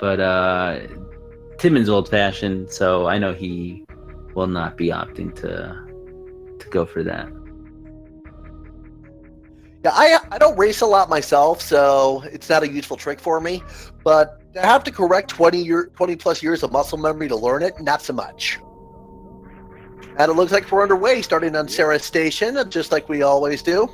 but Timmon's old-fashioned, so I know he will not be opting to go for that. Yeah, I don't race a lot myself, so it's not a useful trick for me. But to have to correct 20 plus years of muscle memory to learn it, not so much. And it looks like we're underway, starting on Sarah's station, just like we always do.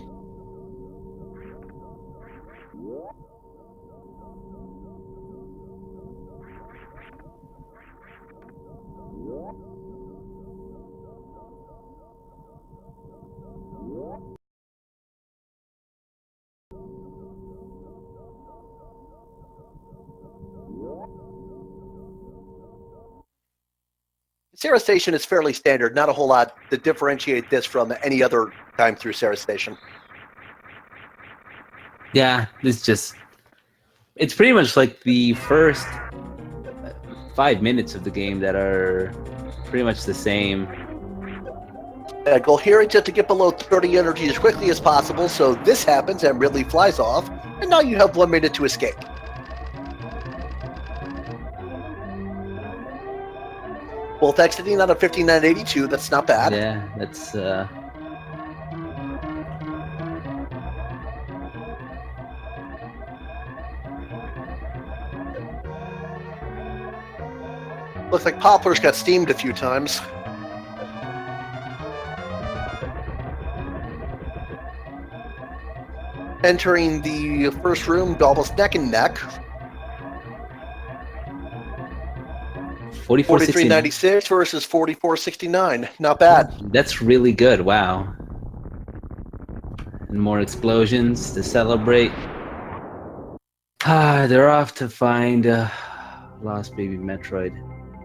Sarah Station is fairly standard, not a whole lot to differentiate this from any other time through Sarah Station. Yeah, it's pretty much like the first 5 minutes of the game that are pretty much the same. Goal here is just to get below 30 energy as quickly as possible, so this happens and Ridley flies off, and now you have 1 minute to escape. Both exiting on a 5982, that's not bad. Yeah, that's Looks like Popplars got steamed a few times. Entering the first room, almost neck and neck. 43.96 versus 44.69. Not bad. That's really good. Wow. And more explosions to celebrate. They're off to find lost baby Metroid.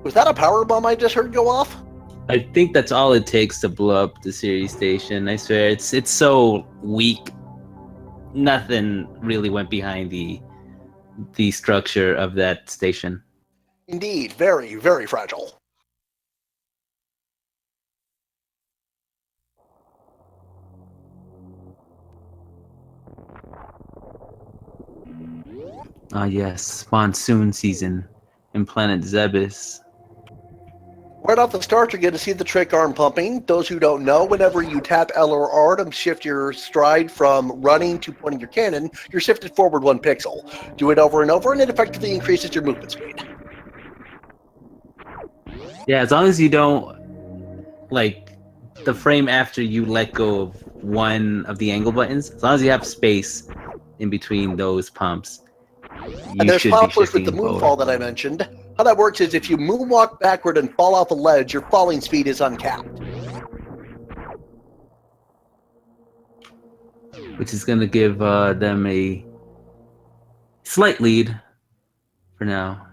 Was that a power bomb I just heard go off? I think that's all it takes to blow up the series station. I swear, it's so weak. Nothing really went behind the structure of that station. Indeed, very, very fragile. Ah, yes, monsoon season in planet Zebes. Right off the start, you're going to see the trick arm pumping. Those who don't know, whenever you tap L or R to shift your stride from running to pointing your cannon, you're shifted forward 1 pixel. Do it over and over, and it effectively increases your movement speed. Yeah, as long as you don't, like, the frame after you let go of one of the angle buttons, as long as you have space in between those pumps, And there's Popplars with the moonfall that I mentioned. How that works is if you moonwalk backward and fall off a ledge, your falling speed is uncapped. Which is going to give them a slight lead for now,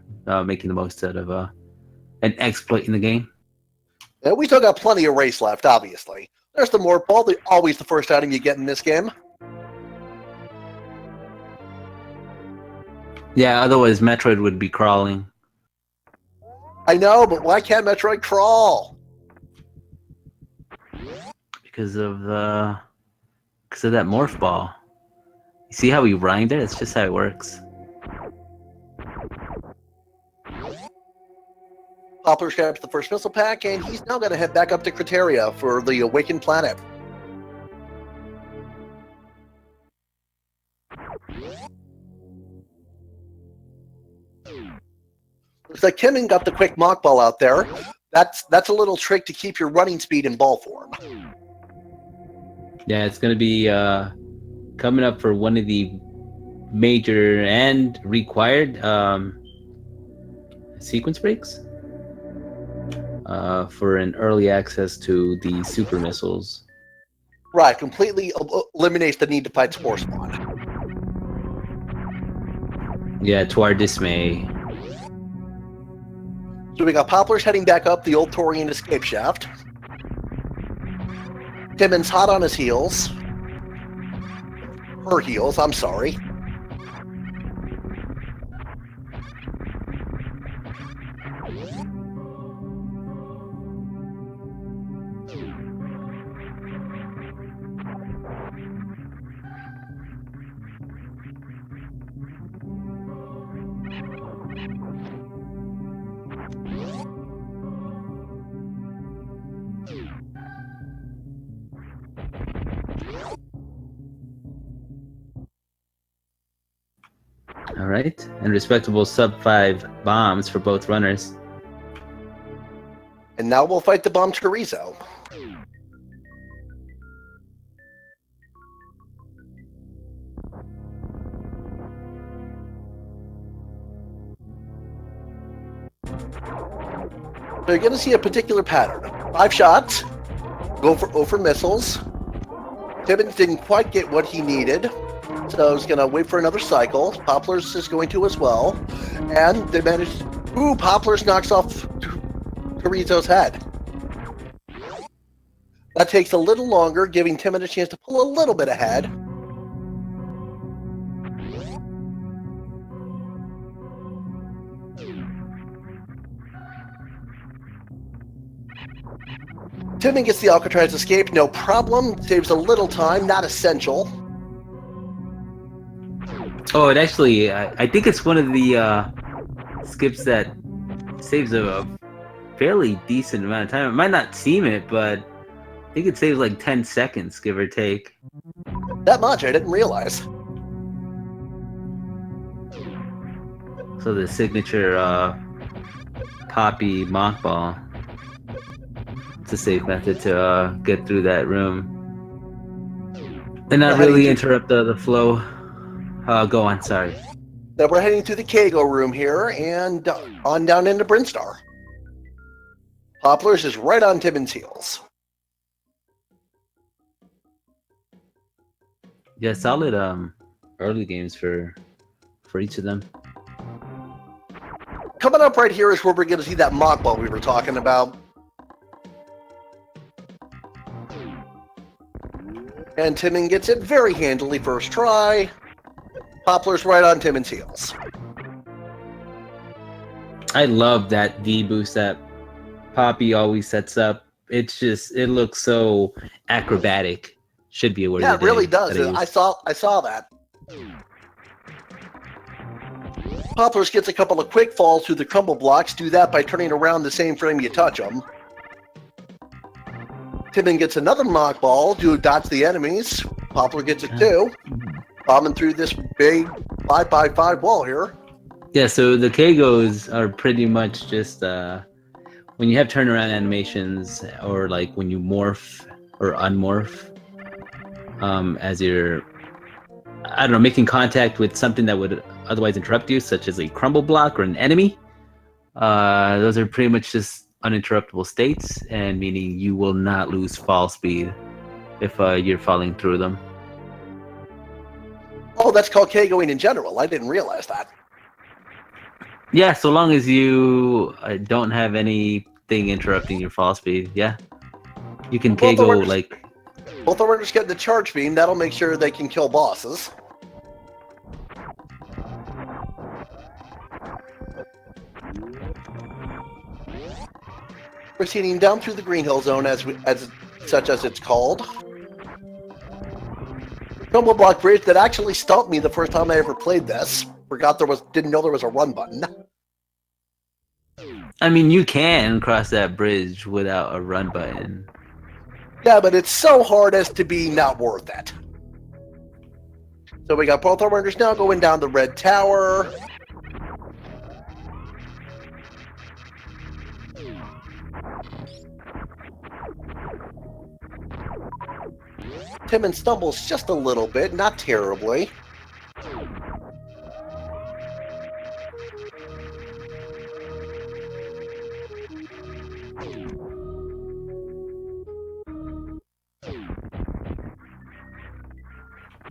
making the most out of an exploit in the game. And we still got plenty of race left, obviously. There's the Morph Ball, always the first item you get in this game. Yeah, otherwise Metroid would be crawling. I know, but why can't Metroid crawl? Because of that morph ball. You see how he rhymed it? It's just how it works. Popplars grabs the first missile pack, and he's now going to head back up to Criteria for the Awakened Planet. Looks like Timmon got the quick mock ball out there. That's a little trick to keep your running speed in ball form. Yeah, it's going to be coming up for one of the major and required sequence breaks for an early access to the super missiles. Right, completely eliminates the need to fight Spore Spawn. Yeah, to our dismay. So we got Popplars heading back up the old Torian escape shaft. Timmon's hot on his heels. Her heels, I'm sorry. right, and respectable sub-5 bombs for both runners. And now we'll fight the bomb chorizo. So you're going to see a particular pattern. 5 shots, go for missiles. Timmons didn't quite get what he needed, so he's going to wait for another cycle. Popplars is going to as well. And they managed... Ooh, Popplars knocks off Chorizo's head. That takes a little longer, giving Timmon a chance to pull a little bit ahead. Timmon gets the Alcatraz escape, no problem. Saves a little time, not essential. Oh, it actually, I think it's one of the skips that saves a fairly decent amount of time. It might not seem it, but I think it saves like 10 seconds, give or take. That much? I didn't realize. So the signature Poppy Mock Ball. It's a safe method to get through that room. And not really interrupt the flow. Go on, sorry. Now we're heading to the Kago room here, and on down into Brinstar. Popplars is right on Timmon's heels. Yeah, solid early games for each of them. Coming up right here is where we're going to see that mock ball we were talking about. And Timmon gets it very handily first try. Popplars right on Timmon's heels. I love that V boost that Poppy always sets up. It's just, it looks so acrobatic. Should be a word. Yeah, it really does. I saw that. Popplars gets a couple of quick falls through the crumble blocks. Do that by turning around the same frame you touch them. Timmon gets another mock ball to dodge the enemies. Poplar gets it too. Bombing through this big 5x5 wall here. Yeah, so the Kagos are pretty much just when you have turnaround animations, or like when you morph or unmorph, as you're, I don't know, making contact with something that would otherwise interrupt you, such as a crumble block or an enemy. Those are pretty much just uninterruptible states, and meaning you will not lose fall speed if you're falling through them. Oh, that's called Kagoing in general. I didn't realize that. Yeah, so long as you don't have anything interrupting your fall speed, yeah. You can Kago like... Both are just getting the charge beam. That'll make sure they can kill bosses. Proceeding down through the Green Hill Zone, as it's called. Crumble block bridge that actually stumped me the first time I ever played this. Didn't know there was a run button. I mean, you can cross that bridge without a run button. Yeah, but it's so hard as to be not worth it. So we got both our runners now going down the red tower. Timmon stumbles just a little bit, not terribly.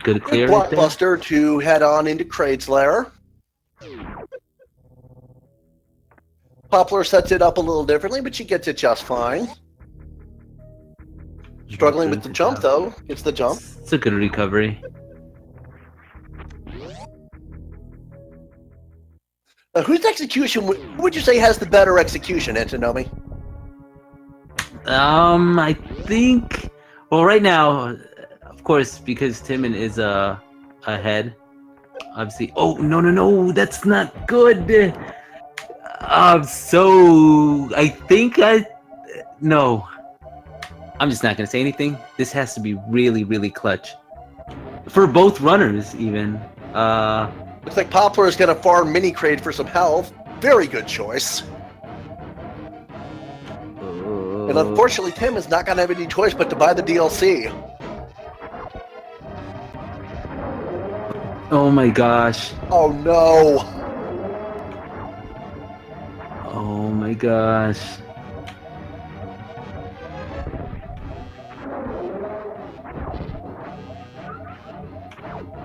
Good clear. Blockbuster to head on into Kraid's lair. Popplar sets it up a little differently, but she gets it just fine. Struggling with the jump, though. Gets the jump. It's a good recovery. Whose execution, who would you say has the better execution, Antinomi? I think... Well, right now, of course, because Timmon is ahead, obviously... Oh, no, that's not good! I think No. I'm just not going to say anything. This has to be really, really clutch. For both runners, even. Looks like Poplar is going to farm Mini Crate for some health. Very good choice. And unfortunately, Tim is not going to have any choice but to buy the DLC. Oh my gosh. Oh no. Oh my gosh.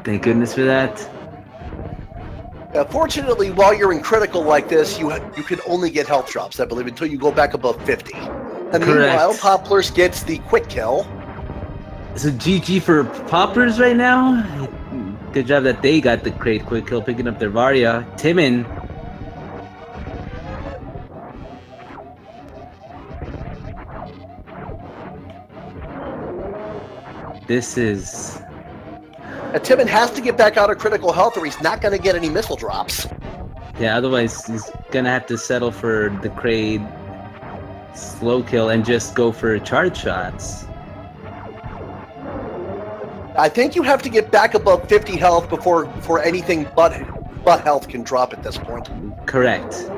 Thank goodness for that. Fortunately, while you're in critical like this, you can only get health drops, I believe, until you go back above 50. And Correct. meanwhile, Popplars gets the quick kill. So GG for Popplars right now. Good job that they got the great quick kill, picking up their Varia. Timmon. This is... Timmon has to get back out of critical health or he's not going to get any missile drops. Yeah, otherwise he's gonna have to settle for the Kraid slow kill and just go for charge shots. I think you have to get back above 50 health before anything but health can drop at this point. Correct.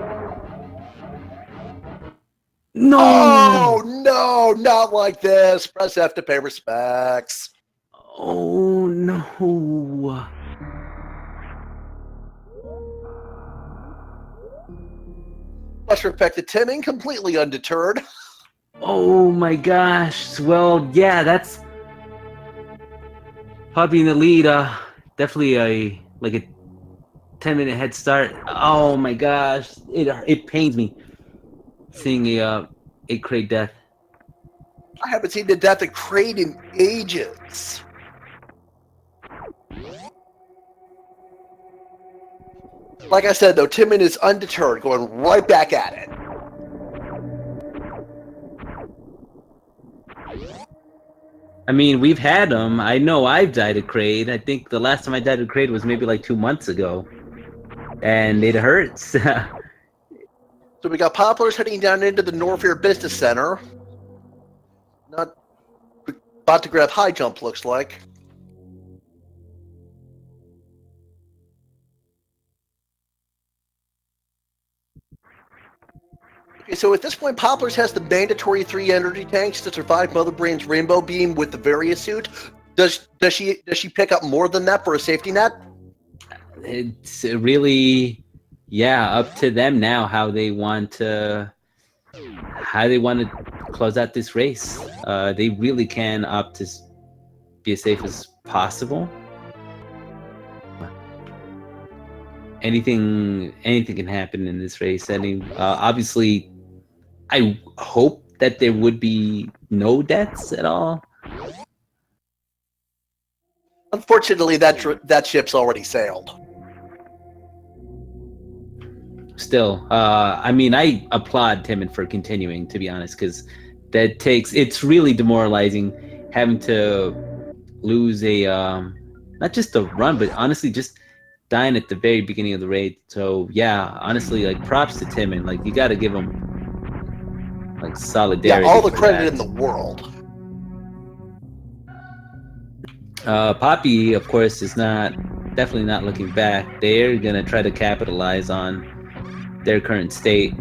No! Oh, no, not like this. Press F to pay respects. Oh, no. Much respect to Timmon, completely undeterred. Oh my gosh. Well, yeah, that's Poppy in the lead. Definitely a 10-minute head start. Oh my gosh, it pains me seeing a Kraid death. I haven't seen the death of Kraid in ages. Like I said, though, Timmon is undeterred, going right back at it. I mean, we've had them. I know I've died of Kraid. I think the last time I died of Kraid was maybe like 2 months ago. And it hurts. So we got Popplars heading down into the Norfair Business Center. Not about to grab high jump, looks like. Okay, so at this point, Popplars has the mandatory 3 energy tanks to survive Mother Brain's Rainbow Beam with the Varia suit. Does she pick up more than that for a safety net? It's really, yeah, up to them now how they want to close out this race. They really can opt to be as safe as possible. Anything can happen in this race. Obviously, I hope that there would be no deaths at all. Unfortunately, that ship's already sailed. Still, I mean, I applaud Timmon for continuing, to be honest, because it's really demoralizing having to lose not just a run, but honestly just dying at the very beginning of the raid. So yeah, honestly, props to Timmon. You got to give him solidarity. Yeah, all the credit in the world. Poppy, of course, is definitely not looking back. They're gonna try to capitalize on their current state.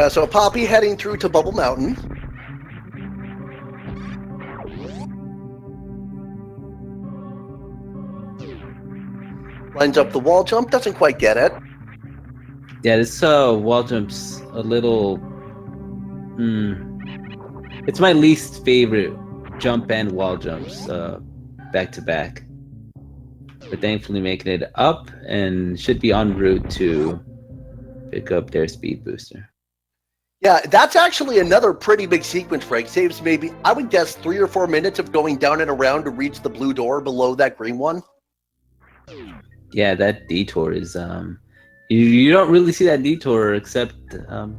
So Poppy heading through to Bubble Mountain. Lines up the wall jump, doesn't quite get it. Yeah, this wall jump's a little... It's my least favorite jump and wall jumps back to back. But thankfully making it up and should be en route to pick up their speed booster. Yeah, that's actually another pretty big sequence break. Saves maybe, I would guess, 3 or 4 minutes of going down and around to reach the blue door below that green one. Yeah, that detour is... You don't really see that detour except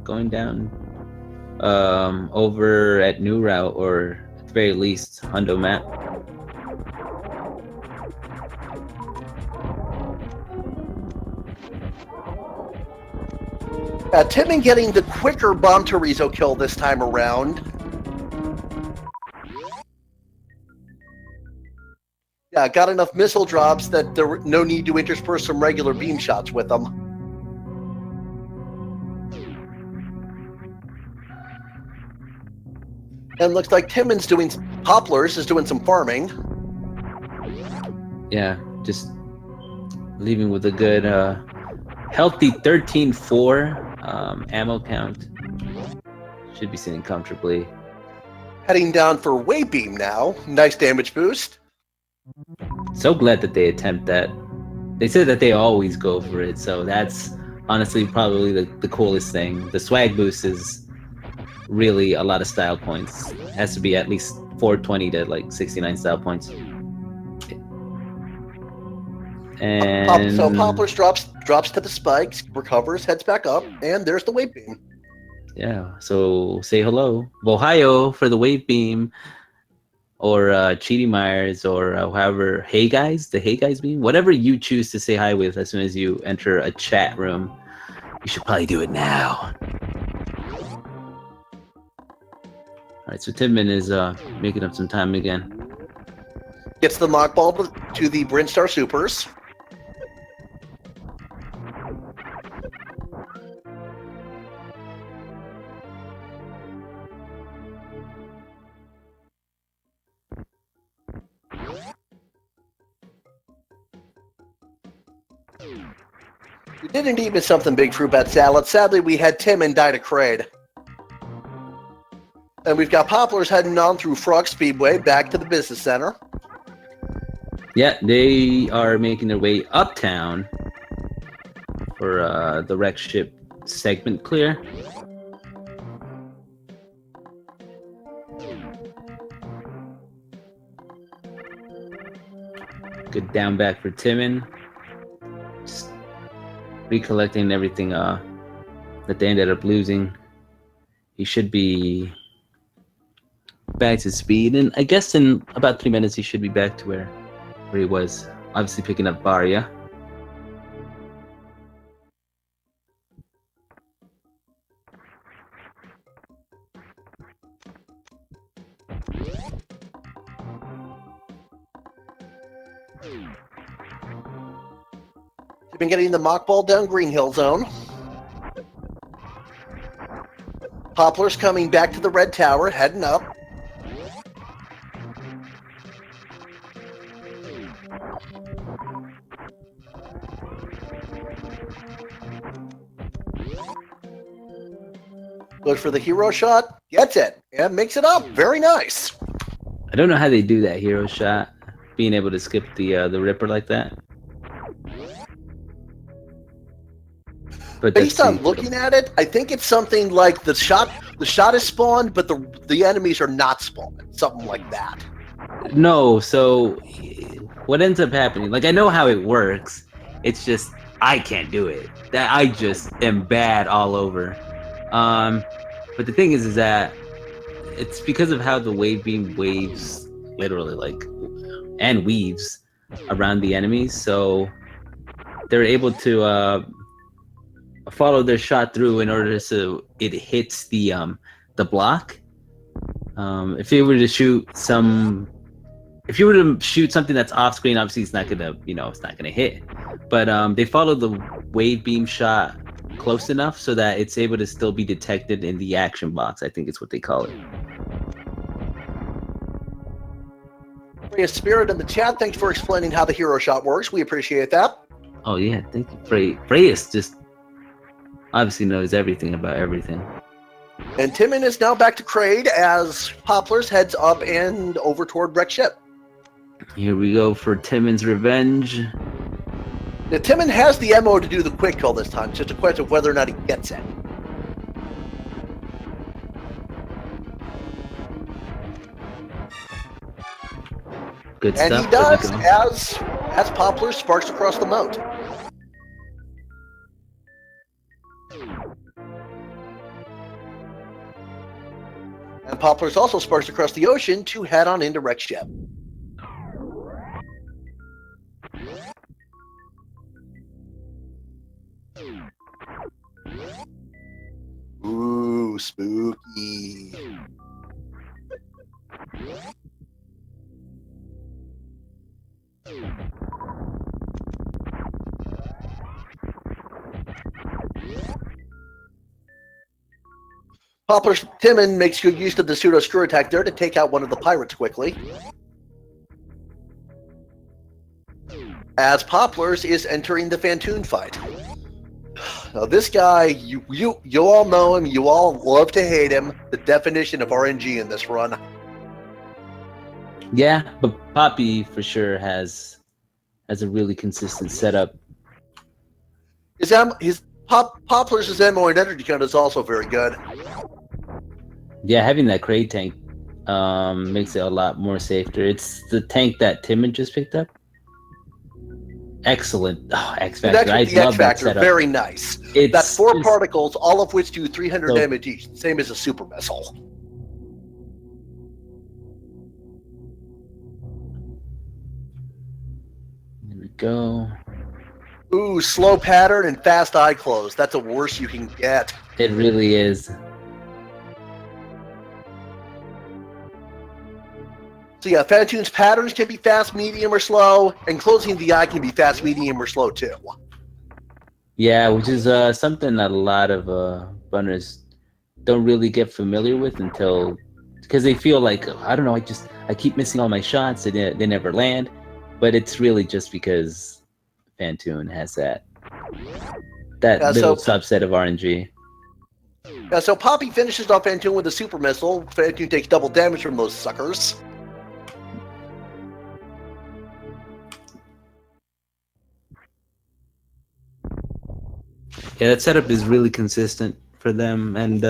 going down over at New Route, or at the very least, Hundo Map. Timmon getting the quicker Bomb Torizo kill this time around. Yeah, got enough missile drops that there were no need to intersperse some regular beam shots with them. And looks like Popplars is doing some farming. Yeah, just leaving with a good, healthy 13-4 ammo count. Should be sitting comfortably. Heading down for Wave Beam now. Nice damage boost. So glad that they attempt that. They said that they always go for it, so that's honestly probably the coolest thing. The swag boost is really a lot of style points. It has to be at least 420 to like 69 style points. And So Popplars drops to the spikes, recovers, heads back up, and there's the Wave Beam. yeah, so say hello, Ohio, for the Wave Beam, or Cheaty Myers, or however, Hey Guys, the Hey Guys beam, whatever you choose to say hi with as soon as you enter a chat room. You should probably do it now. All right, so Timmon is making up some time again. Gets the mock ball to the Brinstar Supers. We did indeed miss something big, Fruit Bat Salad. Sadly, we had Timmon die to Kraid. And we've got Popplars heading on through Frog Speedway back to the business center. Yeah, they are making their way uptown for the wreck ship segment clear. Good down back for Timmon. Just recollecting everything that they ended up losing. He should be back to speed, and I guess in about 3 minutes he should be back to where he was. Obviously picking up Barya. We've been getting the mock ball down Green Hill Zone. Popplars coming back to the Red Tower, heading up. Goes for the hero shot, gets it, and makes it up. Very nice. I don't know how they do that hero shot, being able to skip the Ripper like that. But based on looking at it, I think it's something like the shot is spawned, but the enemies are not spawned. Something like that. No, so what ends up happening, like I know how it works, it's just I can't do it. That I just am bad all over. But the thing is that it's because of how the wave beam waves literally and weaves around the enemies, so they're able to follow their shot through in order so it hits the block. If you were to shoot something that's off screen, obviously it's not gonna hit. But they follow the wave beam shot close enough so that it's able to still be detected in the action box. I think it's what they call it. Freya Spirit in the chat, thanks for explaining how the hero shot works. We appreciate that. Oh yeah, thank you. Freya just obviously knows everything about everything. And Timmon is now back to Kraid as Popplars heads up and over toward Wreck Ship. Here we go for Timmon's revenge. Now, Timmon has the ammo to do the quick kill this time. It's just a question of whether or not he gets it. Good and stuff. He does as Popplars sparks across the moat. And Popplars also sparks across the ocean to head on into Wreck Ship. Ooh, spooky. Popplars Timmon makes good use of the pseudo screw attack there to take out one of the pirates quickly. As Popplars is entering the Fantoon fight. Now this guy, you all know him, you all love to hate him. The definition of RNG in this run. Yeah, but Poppy for sure has a really consistent setup. His Popplars' ammo and energy count is also very good. Yeah, having that crate tank makes it a lot more safer. It's the tank that Timmon just picked up. Excellent. Oh, X Factor. I love that setup. Very nice. That's 4 particles, all of which do 300 damage each, same as a super missile. There we go. Ooh, slow pattern and fast eye close. That's the worst you can get. It really is. So yeah, Fantoon's patterns can be fast, medium, or slow, and closing the eye can be fast, medium, or slow too. Yeah, which is something that a lot of runners don't really get familiar with until, because they feel like, I don't know, I keep missing all my shots, and they never land. But it's really just because Fantoon has that little subset of RNG. Yeah, so Poppy finishes off Fantoon with a super missile. Fantoon takes double damage from those suckers. Yeah, that setup is really consistent for them, and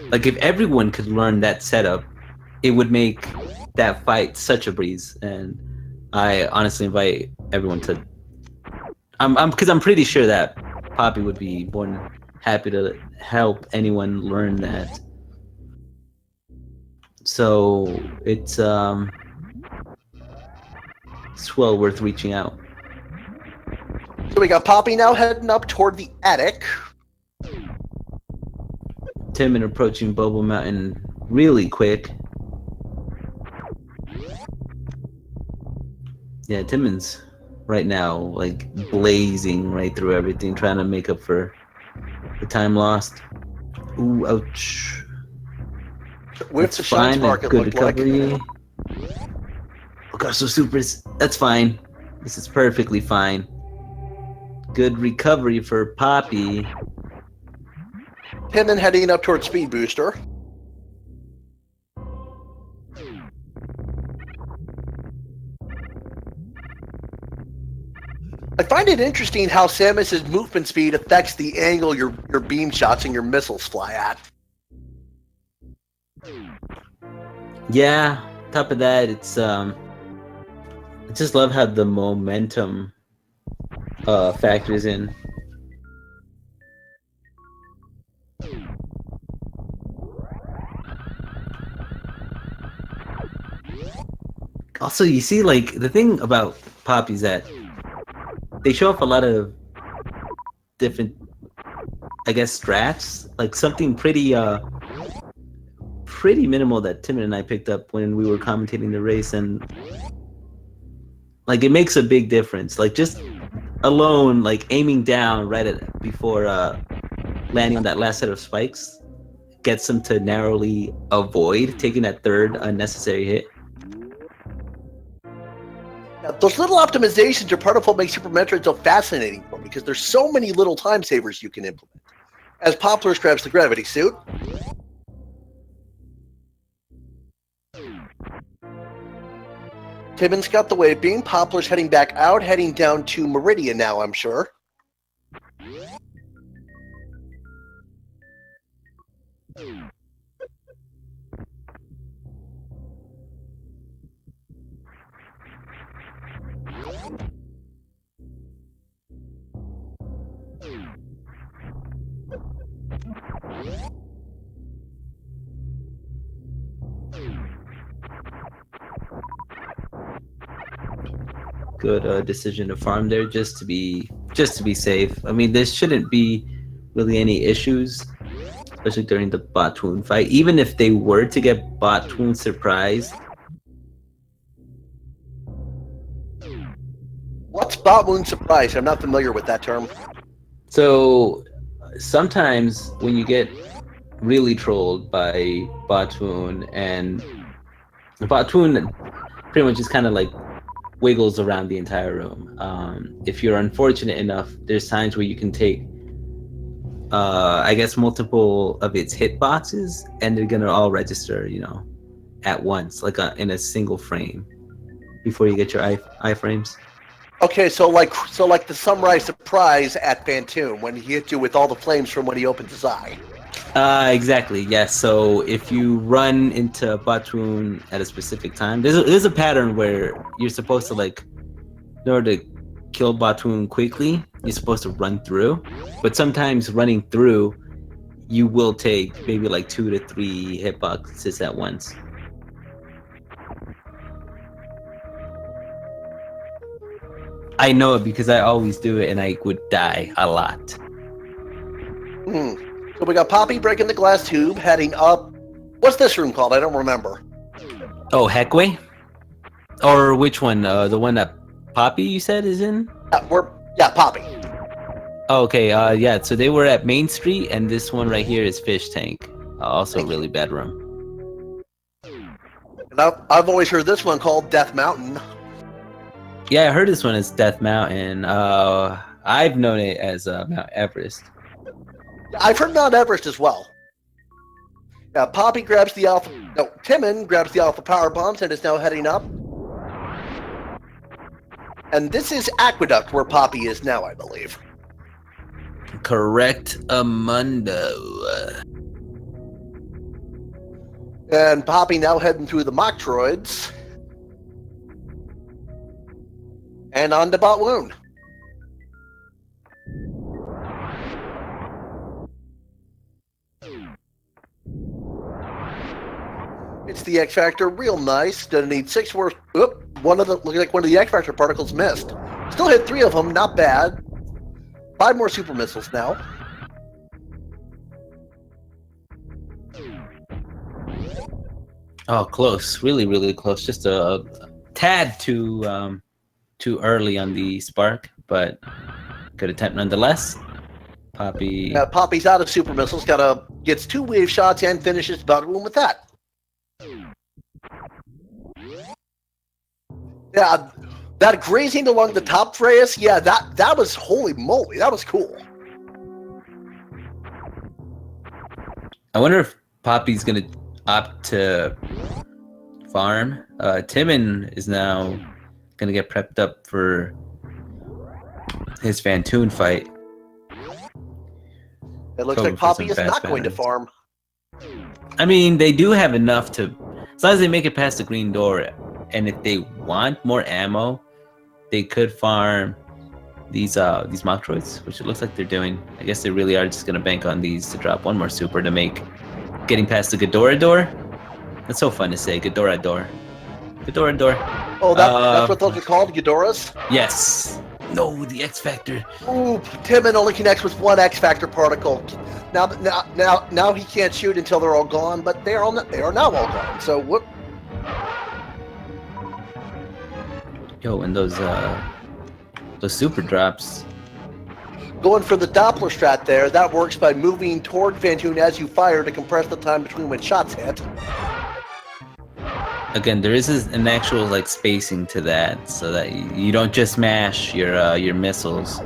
like if everyone could learn that setup, it would make that fight such a breeze. And I honestly invite everyone to. Because I'm pretty sure that Poppy would be more than happy to help anyone learn that. So it's well worth reaching out. So we got Poppy now heading up toward the attic. Timmon approaching Bubble Mountain really quick. Yeah, Timmon's right now like blazing right through everything, trying to make up for the time lost. Ooh, ouch. With the shine spark, good recovery. Oh gosh, so supers. That's fine. This is perfectly fine. Good recovery for Poppy. Timmon heading up towards Speed Booster. I find it interesting how Samus's movement speed affects the angle your beam shots and your missiles fly at. Yeah, top of that, it's I just love how the momentum factors in. Also, you see, like, the thing about Poppy is that they show off a lot of different, I guess, strats. Like something pretty minimal that Timmon and I picked up when we were commentating the race, and like it makes a big difference. Like just alone, like aiming down before landing on that last set of spikes gets them to narrowly avoid taking that third unnecessary hit. Now, those little optimizations are part of what makes Super Metroid so fascinating for me, because there's so many little time savers you can implement. As Popplars grabs the gravity suit. Timmon's got the wave beam. Popplars heading back out, heading down to Meridian now, I'm sure. Good decision to farm there just to be safe. I mean, there shouldn't be really any issues, especially during the Botwoon fight. Even if they were to get Botwoon surprised. What's Botwoon surprise? I'm not familiar with that term. So sometimes when you get really trolled by Batoon, and Batoon pretty much just kind of like wiggles around the entire room. If you're unfortunate enough, there's times where you can take, I guess, multiple of its hitboxes, and they're gonna all register, at once, like in a single frame, before you get your iframes. Okay, so like the samurai surprise at Phantom when he hits you with all the flames from when he opens his eye. Exactly. Yes. So if you run into Batoon at a specific time, there's a pattern where you're supposed to, like, in order to kill Batoon quickly, you're supposed to run through. But sometimes running through, you will take maybe like 2 to 3 hitboxes at once. I know it because I always do it, and I would die a lot. So we got Poppy breaking the glass tube, heading up. What's this room called? I don't remember. Oh, Heckway? Or which one? The one that Poppy, you said, is in? Poppy. Oh, okay. Yeah. So they were at Main Street, and this one right here is Fish Tank. Also, really bad room. And I've always heard this one called Death Mountain. Yeah, I heard this one is Death Mountain. I've known it as Mount Everest. I've heard Mount Everest as well. Yeah, Poppy grabs the alpha. No, Timmon grabs the alpha power bombs and is now heading up. And this is Aqueduct, where Poppy is now, I believe. Correct, Amundo. And Poppy now heading through the Metroids. And on to Botwoon. It's the X Factor, real nice. Doesn't need 6 more. Looks like one of the X Factor particles missed. Still hit 3 of them, not bad. 5 more super missiles now. Oh, close. Really, really close. Just a tad too early on the spark, but good attempt nonetheless. Poppy. Poppy's out of super missiles. Gets 2 wave shots and finishes Botwoon with that. Yeah, that grazing along the top, Freya. Yeah, that was, holy moly, that was cool. I wonder if Poppy's gonna opt to farm. Timmon is now gonna get prepped up for his Phantom fight. It looks like Poppy is not going to farm. I mean, they do have enough to, as long as they make it past the green door, and if they want more ammo, they could farm these Metroids, which it looks like they're doing. I guess they really are just gonna bank on these to drop 1 more super to make getting past the Ghidorah door. That's so fun to say, Ghidorah door. Ghidorah door. Oh, that's what those are called, Ghidorahs? Yes. No, the X Factor. Ooh, Timmon only connects with 1 X Factor particle. Now he can't shoot until they're all gone, but they are now all gone. So whoop. Yo, and those super drops. Going for the Doppler strat there. That works by moving toward Phantom as you fire to compress the time between when shots hit. Again, there is an actual like spacing to that, so that you don't just mash your missiles.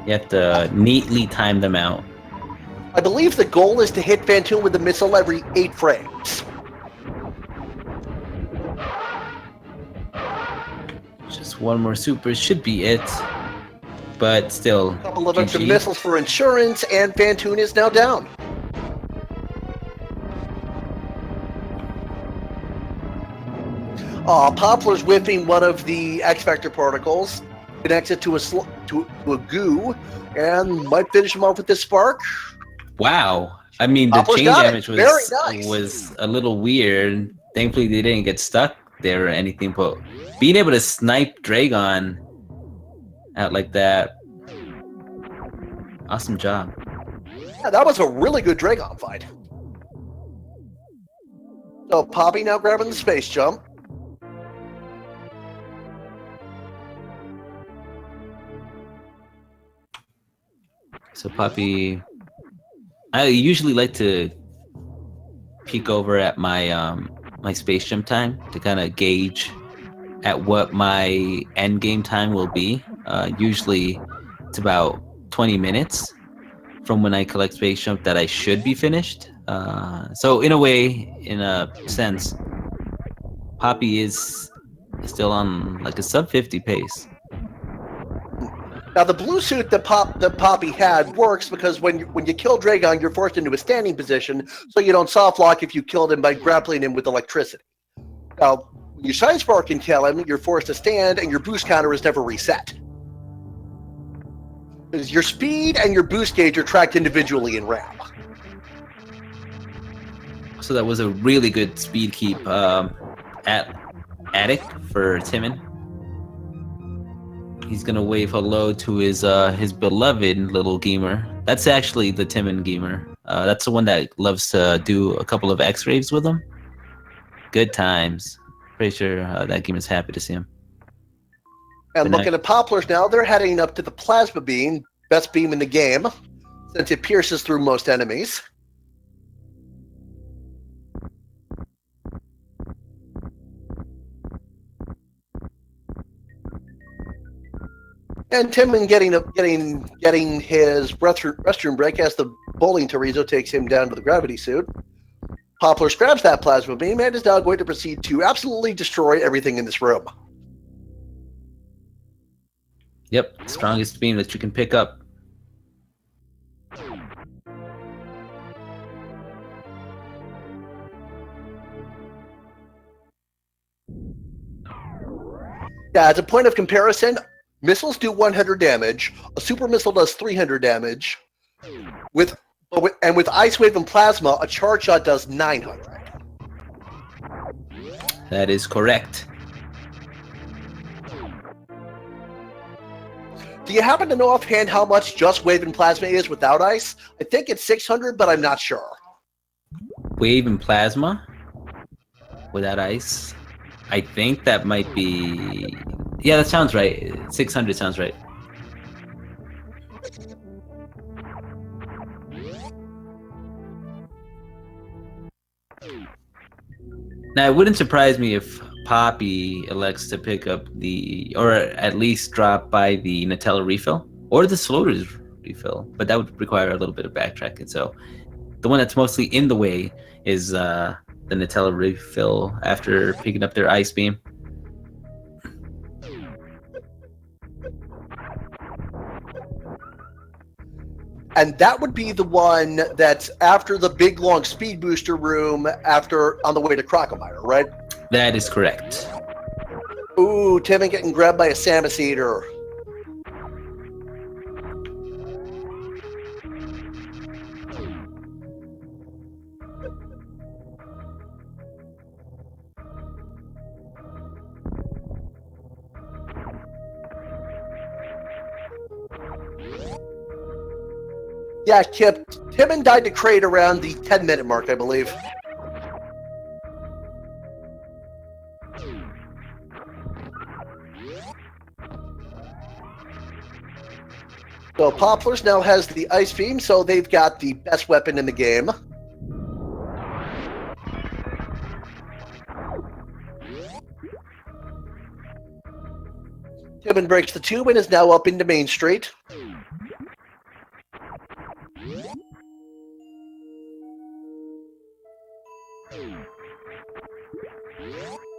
You have to neatly time them out. I believe the goal is to hit Phantom with a missile every 8 frames. Just 1 more super should be it, but still. A couple of extra missiles for insurance, and Phantom is now down. Popplars whiffing 1 of the X Factor particles, connects it to a goo, and might finish him off with this spark. Wow. I mean, the Popplars chain damage was a little weird. Thankfully, they didn't get stuck there or anything, but being able to snipe Dragon out like that, awesome job. Yeah, that was a really good Dragon fight. So Poppy now grabbing the space jump. So Poppy I usually like to peek over at my space jump time to kind of gauge at what my end game time will be. Usually, it's about 20 minutes from when I collect space jump that I should be finished. So in a way, in a sense, Poppy is still on like a sub 50 pace. Now the blue suit that Poppy had works because when you kill Dragon, you're forced into a standing position, so you don't soft lock if you killed him by grappling him with electricity. Now, when you side spark and kill him, you're forced to stand, and your boost counter is never reset. Because your speed and your boost gauge are tracked individually in RAM. So that was a really good speed keep at Attic for Timmon. He's gonna wave hello to his beloved little gamer. That's actually the Timmon gamer. That's the one that loves to do a couple of X-rays with him. Good times. Pretty sure that gamer's happy to see him. And looking at Popplars now, they're heading up to the plasma beam, best beam in the game, since it pierces through most enemies. And Timmon getting his restroom break as the bowling Torizo takes him down to the gravity suit. Popplars grabs that plasma beam and is now going to proceed to absolutely destroy everything in this room. Yep, strongest beam that you can pick up. Yeah, as a point of comparison, missiles do 100 damage. A super missile does 300 damage. With Ice Wave and Plasma, a charge shot does 900. That is correct. Do you happen to know offhand how much just Wave and Plasma is without Ice? I think it's 600, but I'm not sure. Wave and Plasma without Ice? I think that might be... Yeah, that sounds right. 600 sounds right. Now, it wouldn't surprise me if Poppy elects to pick up or at least drop by the Nutella refill, or the Sloater's refill, but that would require a little bit of backtracking. So the one that's mostly in the way is the Nutella refill after picking up their Ice Beam. And that would be the one that's after the big long speed booster room on the way to Crocomire, right? That is correct. Ooh, Timmon getting grabbed by a Samus Eater. Yeah, Kip, Timmon died to Crate around the 10-minute mark, I believe. So Popplars now has the Ice Beam, so they've got the best weapon in the game. Timmon breaks the tube and is now up into Main Street.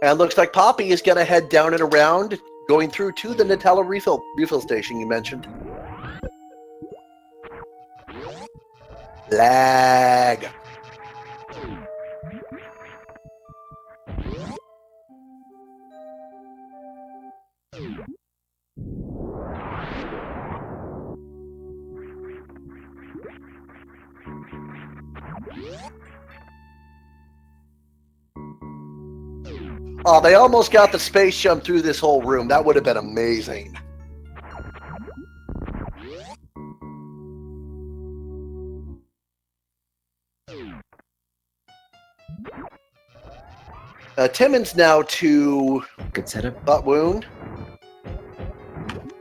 And looks like Poppy is going to head down and around, going through to the Nutella refill station you mentioned. Lag. Oh, they almost got the space jump through this whole room. That would have been amazing. Timmon's now to Good setup. butt wound.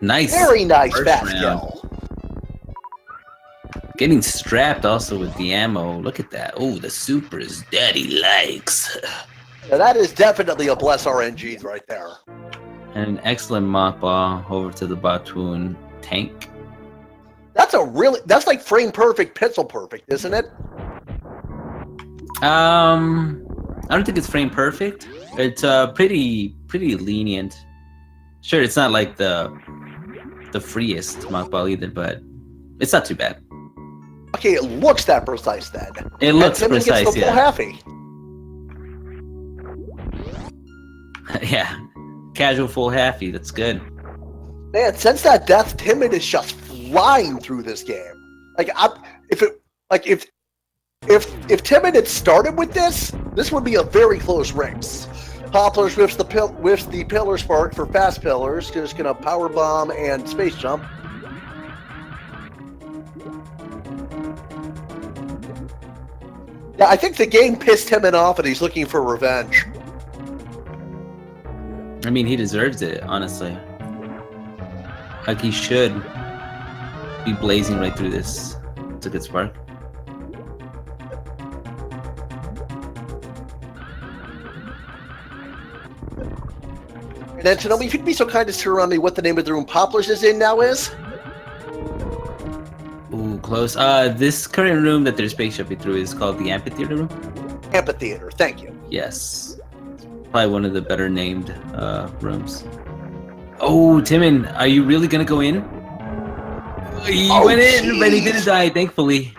Nice. Very nice First fast round. kill. Getting strapped also with the ammo. Look at that. Oh, the supers daddy likes. Now that is definitely a bless RNG right there. And an excellent mock ball over to the Batoon tank. That's like frame perfect, pixel perfect, isn't it? I don't think it's frame perfect. It's pretty lenient. Sure, it's not like the freest mock ball either, but it's not too bad. Okay, it looks that precise then. It looks precise, gets the full halfie. Yeah, casual full halfie. That's good. Man, since that death, Timmon is just flying through this game. Like, if Timmon had started with this would be a very close race. Popplars whiffs the pillar spark for fast pillars. Just gonna power bomb and space jump. Yeah, I think the game pissed Timmon off and he's looking for revenge. I mean, he deserves it, honestly. Like, he should be blazing right through this. It's a good spark. And then, Tanomi, if you'd be so kind as to remind me what the name of the room Popplars is in now is? Ooh, close. This current room that they're spaceshipping through is called the Amphitheater room. Amphitheater, thank you. Yes. Probably one of the better named rooms. Oh, Timmon, are you really gonna go in? He went in, but he didn't die, thankfully.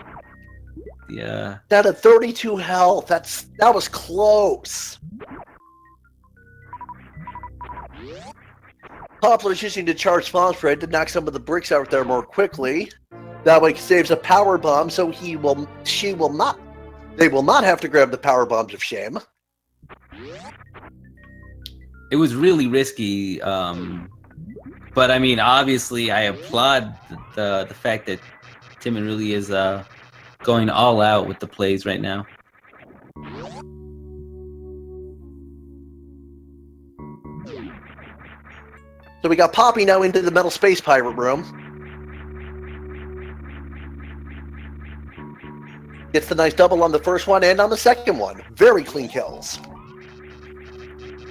Yeah. Down at 32 health. That was close. Poplar's using the charged spawn spread to knock some of the bricks out there more quickly. That way, he saves a power bomb, so they will not have to grab the power bombs of shame. It was really risky, but I mean, obviously, I applaud the fact that Timmon really is going all out with the plays right now. So we got Poppy now into the metal space pirate room. Gets the nice double on the first one and on the second one. Very clean kills.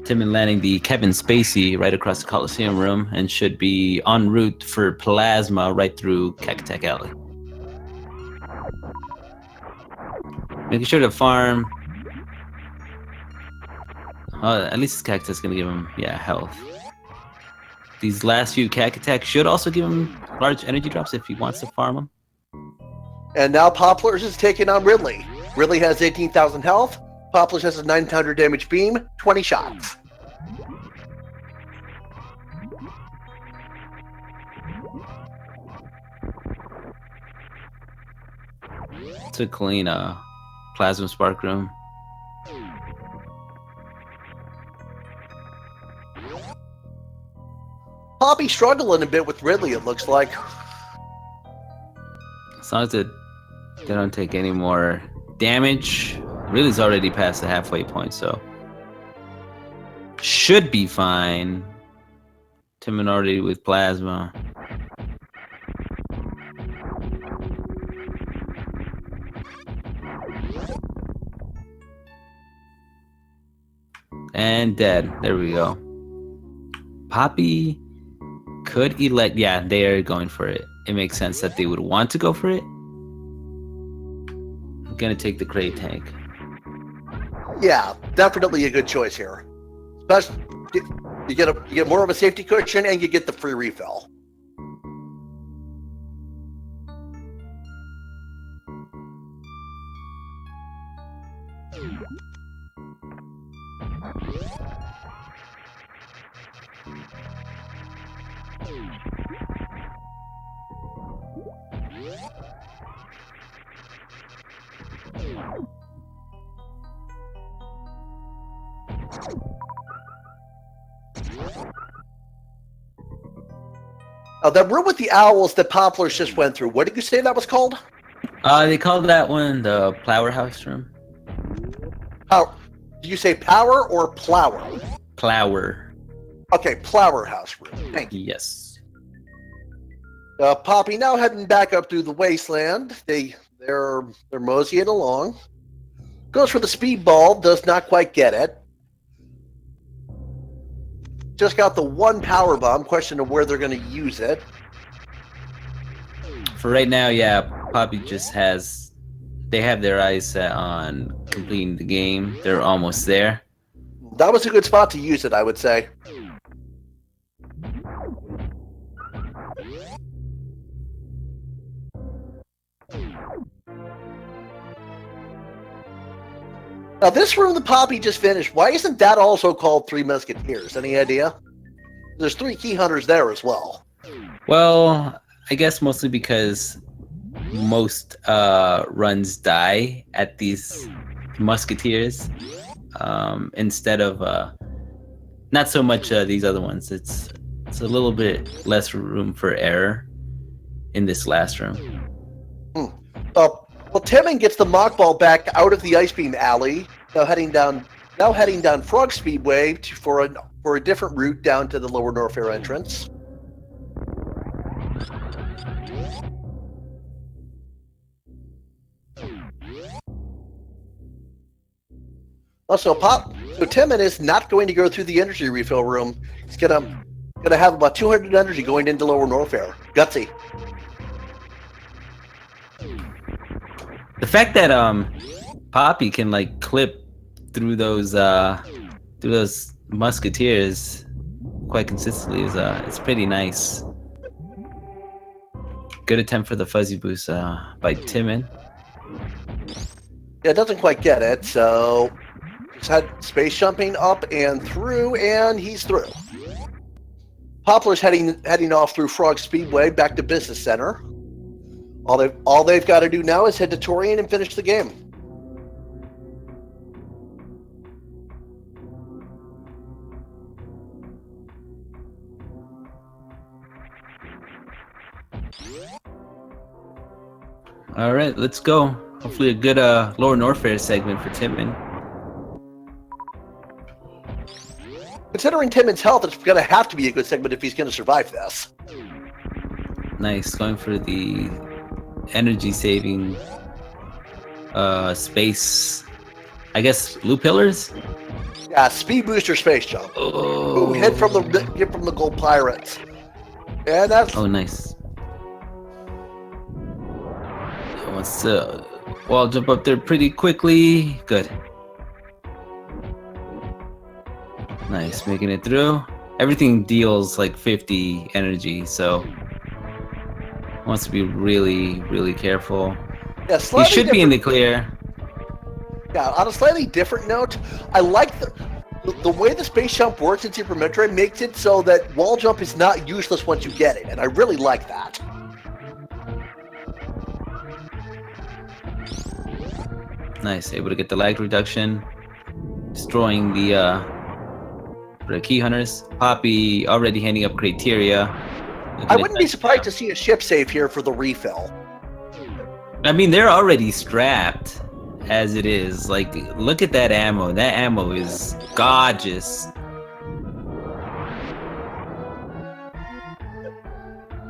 Timmon landing the Kevin Spacey right across the Coliseum room and should be en route for Plasma right through Cactus Alley. Making sure to farm. At least this Cactus is going to give him, health. These last few Cack attacks should also give him large energy drops if he wants to farm them. And now Popplars is taking on Ridley. Ridley has 18,000 health. Popplars has a 900 damage beam, 20 shots. To clean a Plasma Spark room. Poppy struggling a bit with Ridley, it looks like. As long as they don't take any more damage. Ridley's already past the halfway point, so should be fine. Timmon already with Plasma. And dead. There we go. Poppy could elect. Yeah, they are going for it. It makes sense that they would want to go for it. I'm gonna take the Crate tank. Yeah, definitely a good choice here. Especially, you get more of a safety cushion and you get the free refill. That room with the owls that Popplars just went through, what did you say that was called? They called that one the Plower House room. Oh, did you say power or plower? Plower. Okay, Plower House room. Thank you. Yes. Poppy now heading back up through the wasteland. They're moseying along. Goes for the speedball, does not quite get it. Just got the one power bomb. Question of where they're going to use it. For right now, yeah, Poppy just has. They have their eyes set on completing the game. They're almost there. That was a good spot to use it, I would say. Now, this room that Poppy just finished, why isn't that also called Three Musketeers? Any idea? There's 3 key hunters there as well. Well, I guess mostly because most runs die at these musketeers instead of not so much these other ones. It's a little bit less room for error in this last room. Well, Timmon gets the mock ball back out of the ice beam alley. Now heading down Frog Speedway for a different route down to the Lower Norfair entrance. So Timmon is not going to go through the energy refill room. He's gonna have about 200 energy going into Lower Norfair. Gutsy. The fact that Poppy can like clip through those musketeers quite consistently is it's pretty nice. Good attempt for the fuzzy boost by Timmon. Yeah, it doesn't quite get it, so just had space jumping up and through, and he's through. Popplars heading off through Frog Speedway back to Business Center. All they've got to do now is head to Torian and finish the game. All right, let's go. Hopefully a good Lower Norfair segment for Timmon. Considering Timmon's health, it's going to have to be a good segment if he's going to survive this. Nice, going for the energy saving space. I guess blue pillars? Yeah, speed booster space jump. Oh. Ooh, hit from the gold pirates. And that's... Oh, nice. Wants to wall jump up there pretty quickly. Good. Nice, making it through. Everything deals like 50 energy, so wants to be really, really careful. Yeah, he should be in the clear. Yeah, on a slightly different note, I like the way the space jump works in Super Metroid makes it so that wall jump is not useless once you get it, and I really like that. Nice, able to get the lag reduction, destroying the key hunters. Poppy already handing up criteria. I wouldn't be surprised to see a ship save here for the refill. I mean, they're already strapped as it is. Like, look at that ammo. That ammo is gorgeous.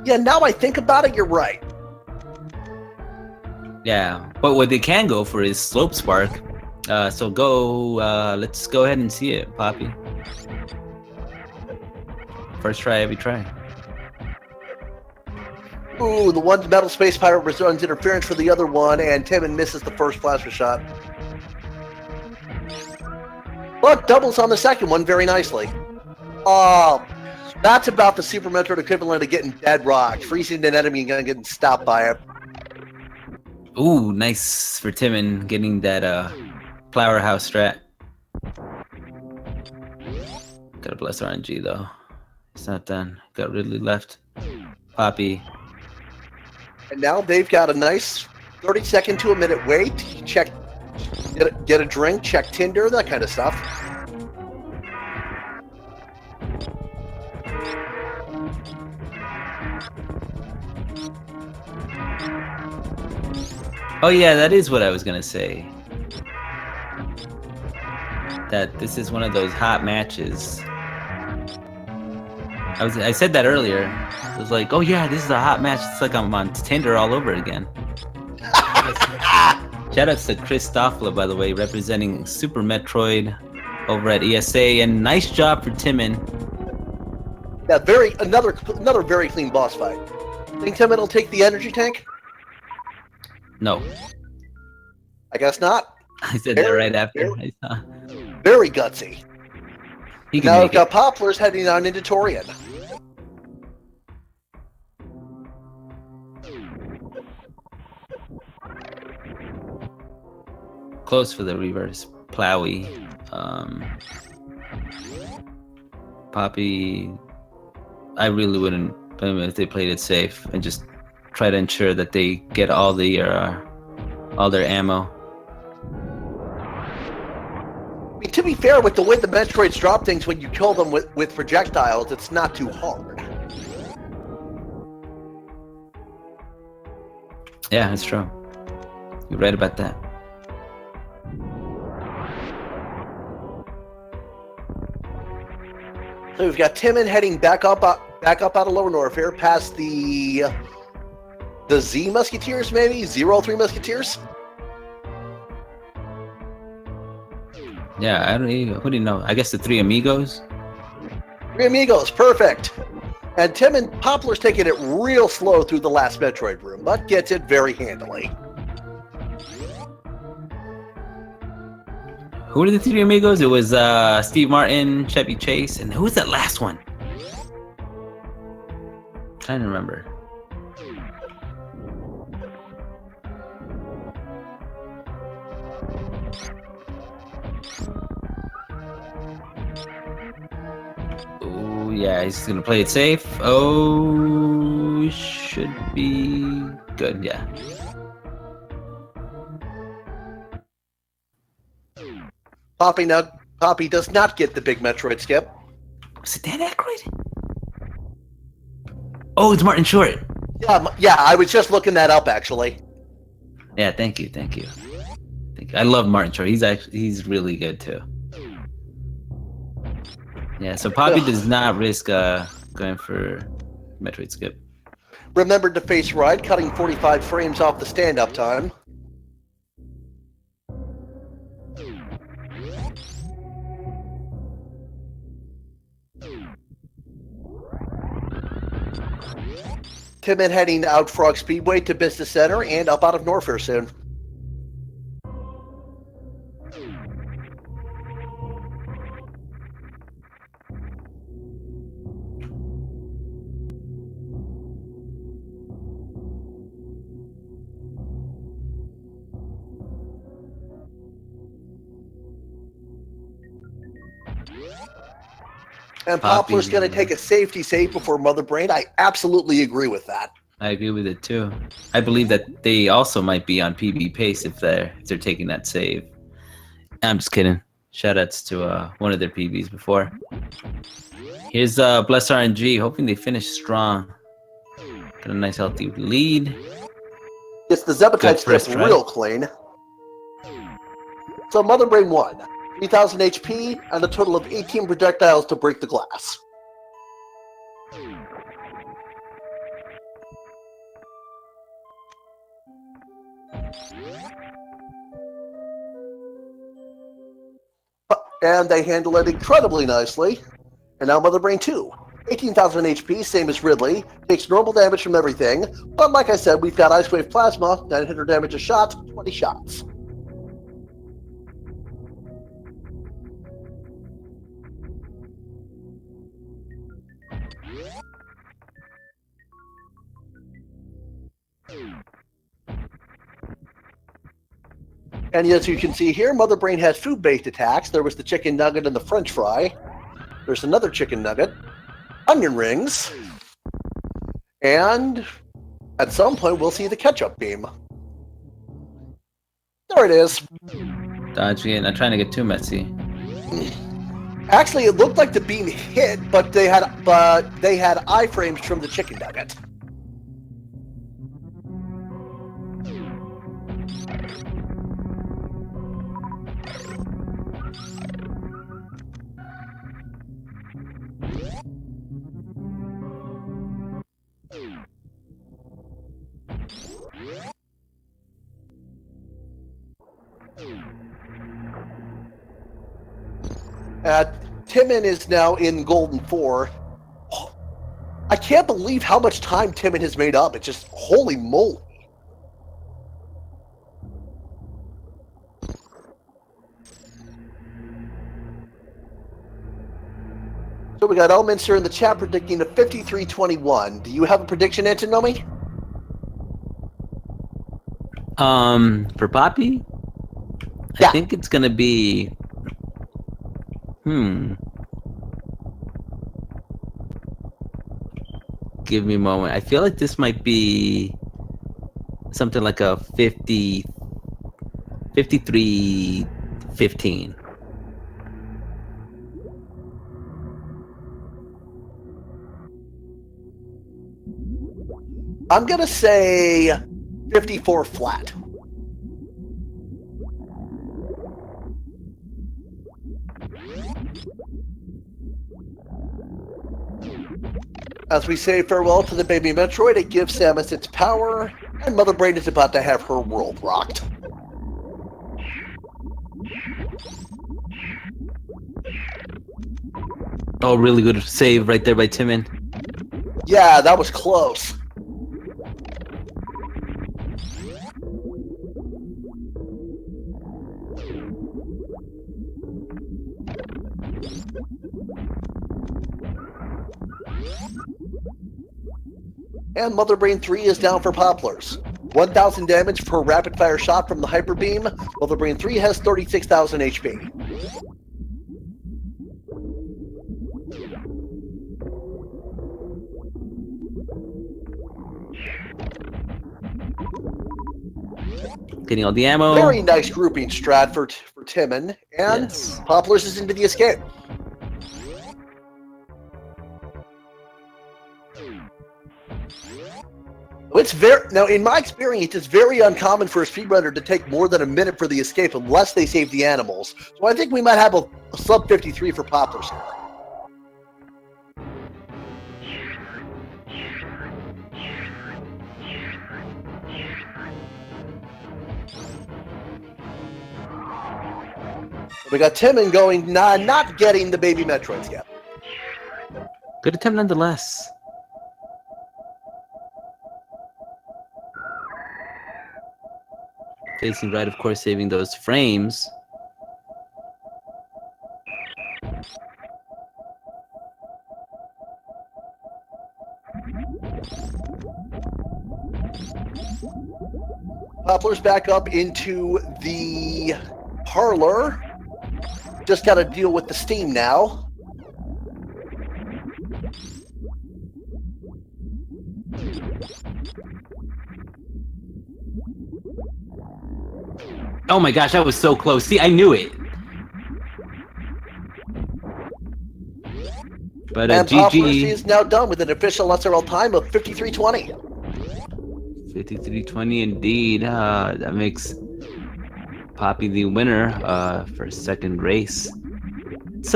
Yeah, now I think about it, you're right. Yeah, but what they can go for is slope spark. So let's go ahead and see it, Poppy. First try, every try. Ooh, the one metal space pirate runs interference for the other one, and Timmon misses the first plasma shot. But doubles on the second one very nicely. Oh, that's about the Super Metroid equivalent of getting dead rocked, freezing an enemy and getting stopped by it. Ooh, nice for Timmon getting that powerhouse strat. Gotta bless RNG though. It's not done. Got Ridley left. Poppy. And now they've got a nice 30-second to a minute wait. Check, get a drink, check Tinder, that kind of stuff. Oh yeah, that is what I was gonna say. That this is one of those hot matches. I said that earlier. I was like, oh yeah, this is a hot match. It's like I'm on Tinder all over again. Shoutouts to Chris Stoffler, by the way, representing Super Metroid over at ESA, and nice job for Timmon. Yeah, another very clean boss fight. Think Timmon will take the energy tank? No, I guess not. I said that right after. Very gutsy. He can Now make we've got it. Popplars heading on into Torian. Close for the reverse Plowy. Poppy, I really wouldn't blame them if they played it safe and just try to ensure that they get all their ammo. I mean, to be fair, with the way the Metroids drop things when you kill them with projectiles, it's not too hard. Yeah, that's true. You're right about that. So we've got Timmon heading back up out of Lower Norfair, past the Z Musketeers, maybe 03 Musketeers. Yeah, I don't even. Who do you know? I guess the Three Amigos. Three Amigos, perfect. And Timmon Poplar's taking it real slow through the last Metroid room, but gets it very handily. Who were the Three Amigos? It was Steve Martin, Chevy Chase, and who was that last one? I'm trying to remember. Oh yeah, he's gonna play it safe. Oh, should be good. Yeah. Poppy does not get the big Metroid skip. Was it Dan Aykroyd? Oh, it's Martin Short. Yeah, I was just looking that up actually. Yeah, thank you. I love Martin Short. He's really good too. Yeah, so Poppy does not risk going for Metroid skip. Remembered to face ride, cutting 45 frames off the stand-up time. Timmon heading out Frog Speedway to Business Center and up out of Norfair soon. And Poplar's going to take a safety save before Mother Brain. I absolutely agree with that. I agree with it too. I believe that they also might be on PB pace if they're taking that save. I'm just kidding. Shoutouts to one of their PBs before. Here's Bless RNG, hoping they finish strong. Got a nice healthy lead. It's the Zebetite skip real clean. So Mother Brain won. 3,000 HP and a total of 18 projectiles to break the glass. And they handle it incredibly nicely. And now Mother Brain 2. 18,000 HP, same as Ridley. Takes normal damage from everything. But like I said, we've got Ice Wave Plasma, 900 damage a shot, 20 shots. And as you can see here, Mother Brain has food-based attacks. There was the chicken nugget and the french fry. There's another chicken nugget. Onion rings. And at some point, we'll see the ketchup beam. There it is. Dodging it, not trying to get too messy. Actually, it looked like the beam hit, but they had iframes from the chicken nugget. Timmon is now in Golden 4. I can't believe how much time Timmon has made up. It's just, holy moly. So we got Elminster in the chat predicting a 53-21. Do you have a prediction, Antinomi? For Poppy? Yeah. I think it's gonna be... Give me a moment. I feel like this might be something like a 53-15. I'm going to say 54 flat. As we say farewell to the baby Metroid, it gives Samus its power, and Mother Brain is about to have her world rocked. Oh, really good save right there by Timmon. Yeah, that was close. And Mother Brain 3 is down for Popplars. 1,000 damage per rapid fire shot from the Hyper Beam. Mother Brain 3 has 36,000 HP. Getting all the ammo. Very nice grouping strat for Timmon. And Yes. Popplars is into the escape. Now, in my experience, it's very uncommon for a speedrunner to take more than a minute for the escape unless they save the animals. So I think we might have a sub 53 for Popplars here. We got Timmon going, not getting the baby Metroids yet. Good attempt nonetheless. Facing right, of course, saving those frames. Popplars back up into the parlor. Just got to deal with the steam now. Oh my gosh, that was so close. See, I knew it. But And Popplars GG. is now done with an official lesser all time of 53-20. 53-20 indeed. That makes Poppy the winner for second race. It's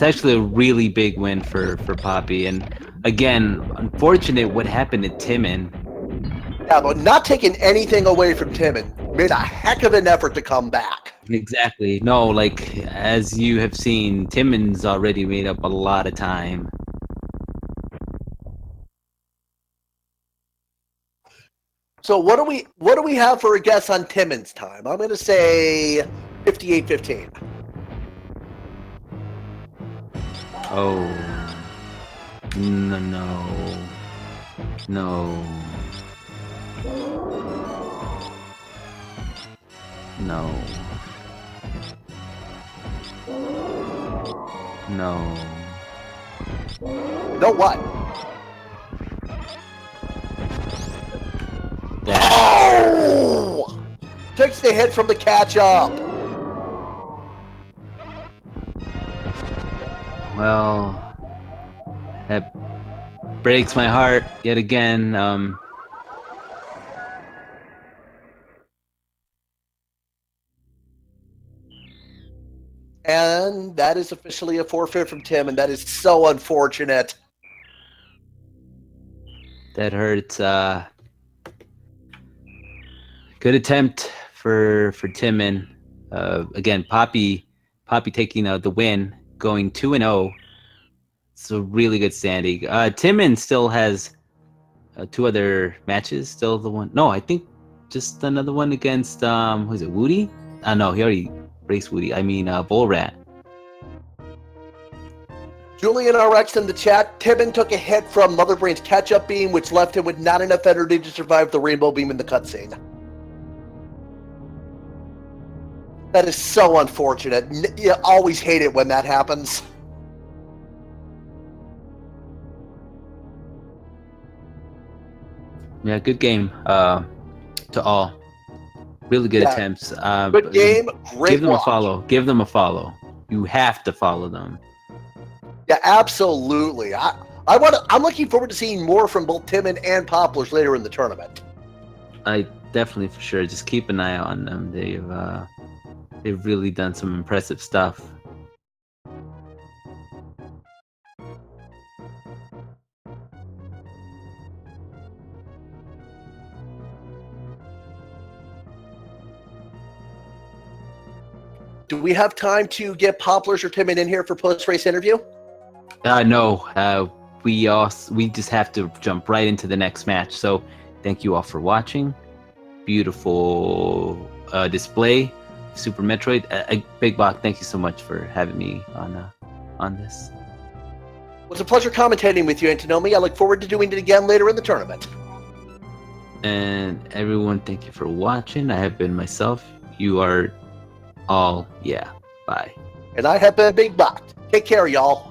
actually a really big win for Poppy. And again, unfortunate what happened to Timmon. Yeah, but not taking anything away from Timmon. Made a heck of an effort to come back. Exactly. No, like, as you have seen, Timmon's already made up a lot of time. So what do we have for a guess on Timmon's time? I'm going to say 58-15. Oh. No. No. No. No. You know what? That. Oh! Takes the hit from the catch up. Well, that breaks my heart yet again. And that is officially a forfeit from Tim, and that is so unfortunate. That hurts. Good attempt for Timmon. Again, Poppy taking the win, going 2-0. It's a really good standing. Timmon still has two other matches. Still the one. No, I think just another one against who's it? Woody? No, he already raced Woody. I mean, Bull Rat. Julian RX in the chat. Timmon took a hit from Mother Brain's catch-up beam, which left him with not enough energy to survive the rainbow beam in the cutscene. That is so unfortunate. You always hate it when that happens. Yeah, good game to all. Really good attempts. Good game. Great Give them watch. a follow. Give them a follow. You have to follow them. Yeah, absolutely. I'm looking forward to seeing more from both Timmon and Popplars later in the tournament. I definitely, for sure, just keep an eye on them. They've really done some impressive stuff. Do we have time to get Popplars or Timmon in here for post-race interview? No. We just have to jump right into the next match. So, thank you all for watching. Beautiful display, Super Metroid. Big Bach, thank you so much for having me on this. It was a pleasure commentating with you, Antonomi. I look forward to doing it again later in the tournament. And everyone, thank you for watching. I have been myself. You are all, bye. And I have been Big Bach. Take care, y'all.